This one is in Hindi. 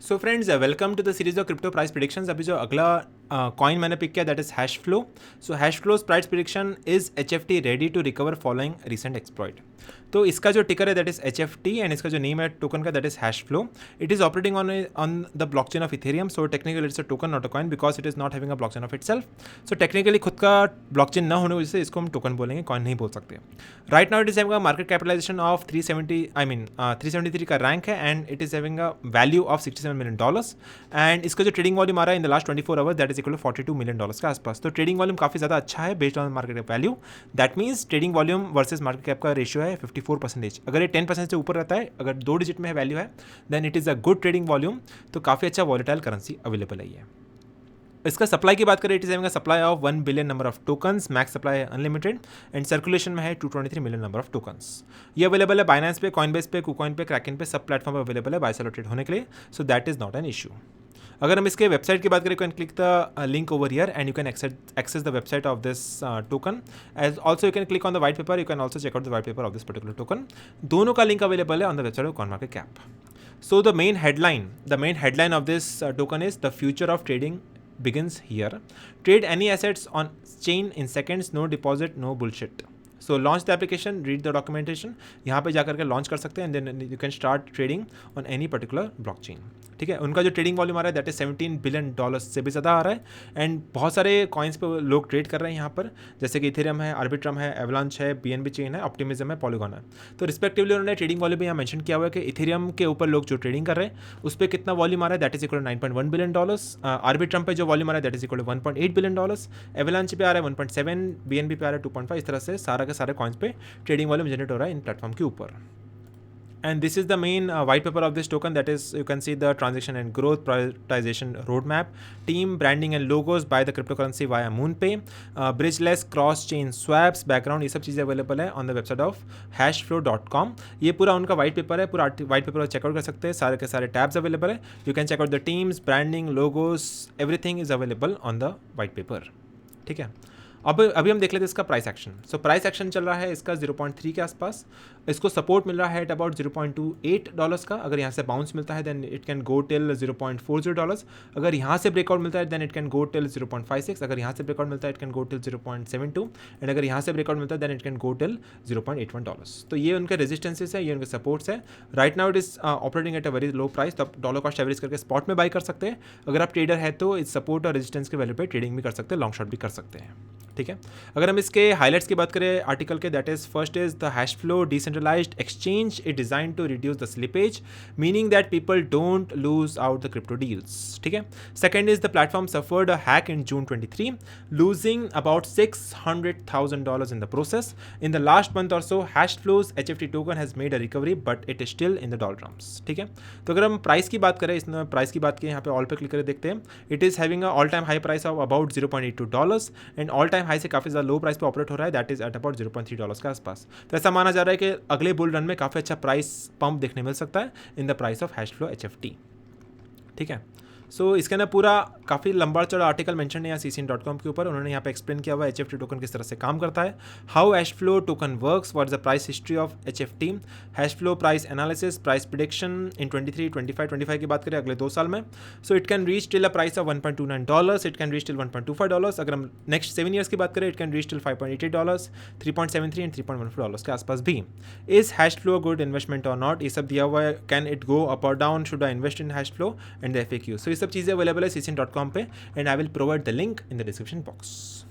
So friends welcome to the series of crypto price predictions. अभी जो अगला कॉइन मैंने पिक किया that is hash flow. So hash flow's price prediction is HFT ready to recover following recent exploit. तो इसका जो टिकर है दैट इज HFT एंड इसका जो नेम है टोकन का that is hash flow. It is operating on the blockchain of Ethereum. So technically it's a token not a coin because it is not having a blockchain of itself. So technically खुद का ब्लॉकचेन न होने की वजह से इसको हम टोकन बोलेंगे, कॉइन नहीं बोल सकते। Right now it is having a market capitalization of 373 का रैंक है and it is having a value of $67 million. And इसका जो ट्रेडिंग वॉल्यूम आ रहा है in the last 24 hours that is equal to $42 million के आसपास। तो ट्रेडिंग वॉल्यूम काफ़ी ज़्यादा अच्छा है based on market cap value. That means trading volume versus market cap का रेशियो है 54%। अगर ये 10% से ऊपर रहता है, अगर 2 डिजिट में वैल्यू है, then it is a good trading volume. तो काफ़ी अच्छा वॉलेटाइल करेंसी अवेलेबल है ये। इसका सप्लाई की बात करें, it is having a supply of 1 billion number of tokens, max supply है अनलिमिटेड एंड सर्कुलेशन में है 223 मिलियन नंबर ऑफ टोकन्स। ये अवेलेबल है बाइनेंस पे, कॉइनबेस पे, कुकॉइन पे, क्रैकन पे, सब प्लेटफॉर्म पे अवेलेबल है बाय सेल और ट्रेड होने के लिए। So that is not an issue. अगर हम इसके वेबसाइट की बात करें, you can click the link over here and you can access the website of this token. As also you can click on the white paper, you can also check out the white paper of this particular token. दोनों का लिंक अवेलेबल है on the website of CoinMarketCap. So the main headline of this token is the future of trading begins here. Trade any assets on chain in seconds, no deposit, no bullshit. So launch the application, read the documentation. यहाँ पे जाकर के लॉन्च कर सकते हैं and then you can start trading on any particular blockchain. ठीक है, उनका जो ट्रेडिंग वॉल्यूम आ रहा है दैट इज $17 बिलियन से भी ज़्यादा आ रहा है एंड बहुत सारे कॉइन्स पे लोग ट्रेड कर रहे हैं यहाँ पर, जैसे कि इथेरियम है, आर्बिट्रम है, एवलांच है, BNB चेन है, ऑप्टिमिज्म है, पॉलीगॉन है। तो रिस्पेक्टिवली उन्होंने ट्रेडिंग वॉल्यूम यहाँ मेंशन किया हुआ है कि इथेरियम के ऊपर लोग जो ट्रेडिंग कर रहे हैं उस पर कितना वॉल्यूम आ रहा है that is equal to $9.1 billion. Arbitrum पे जो वॉल्यूम आ रहा है that is equal to $1.8 billion. Avalanche पे आ रहा है 1.7, BNB पे आ रहा है 2.5। इस तरह से सारा के सारे कॉइन्स पे ट्रेडिंग वॉल्यूम जनरेट हो रहा है इन प्लेटफॉर्म के ऊपर। And this is the main white paper of this token. That is, you can see the transaction and growth prioritization roadmap, team branding and logos by the cryptocurrency via MoonPay, bridgeless cross chain swaps, background, ये सब चीज़ें अवेलेबल है on the website of hashflow.com। ये पूरा उनका वाइट पेपर है, पूरा वाइट पेपर चेकआउट कर सकते हैं, सारे के सारे टैब्स अवेलेबल है। You can checkout the teams, branding, logos, everything is available on the white paper. ठीक है, अब अभी हम देख लेते हैं इसका price action. So price action चल रहा है इसका 0.3 के आसपास। इसको सपोर्ट मिल रहा है एट अबाउट $0.28 का। अगर यहाँ से बाउंस मिलता है then it can go till $0.40। अगर यहाँ से ब्रेकआउट मिलता है then it can go till 0.56। अगर यहाँ से ब्रेकआउट मिलता है it can go till 0.72 and अगर यहाँ से ब्रेकआउट मिलता है then it can go till $0.81। तो ये उनके रेजिस्टेंसेस है, ये उनके सपोर्ट्स है। Right now it is operating at a very low price. तो आप डॉलर कॉस्ट एवरेज करके स्पॉट में बाई कर सकते हैं। अगर आप ट्रेडर है तो इस सपोर्ट और रेजिस्टेंस के वैल्यू पे ट्रेडिंग भी कर सकते हैं, लॉन्ग शॉट भी कर सकते हैं। ठीक है, अगर हम इसके हाइलाइट्स की बात करें आर्टिकल के, that is first is the hash flow decentralized exchange is design to reduce the slippage, meaning that people don't lose out the crypto deals. ठीक है, second is the platform suffered a hack in June 23, losing about $600,000 in the process. In the last month or so, Hashflow's HFT token has made a recovery, but it is still in the doldrums. ठीक है, तो अगर हम प्राइस की बात करें, इसमें प्राइस की बात की यहाँ पे ऑल पे क्लिक करके देखते हैं। It is having a all time high price of about $0.82 and all time high से काफ़ी ज़्यादा लो प्राइस पे ऑपरेट हो रहा है, दैट इज एट अबाउट $0.3 के आसपास। तो ऐसा माना जा रहा है कि अगले बुल रन में काफ़ी अच्छा प्राइस पंप देखने मिल सकता है in the price of Hashflow HFT। ठीक है, सो इसके अंदर पूरा काफ़ी लंबा चौड़ा आर्टिकल मेंशन है यहाँ CCN.com के ऊपर। उन्होंने यहाँ पे एक्सप्लेन किया हुआ है HFT टोकन किस तरह से काम करता है, how Hashflow token works, what is the price history of HFT, Hashflow price analysis, price prediction in 23, 25 की बात करें अगले 2 साल में। So it can reach till a price of $1.29, it can reach till $1.25। अगर हम नेक्स्ट 7 ईयर्स की बात करें it can reach till $5.88, 3.73 and $3.14 के आसपास भी। इज हैशफ्लो गुड इन्वेस्टमेंट और नॉट, ये सब दिया हुआ है। कैन इट गो अप और down, should I invest in Hashflow and the FAQ। So ये सब चीज़ें अवेलेबल है CCN.com पे and I will provide the link in the description box.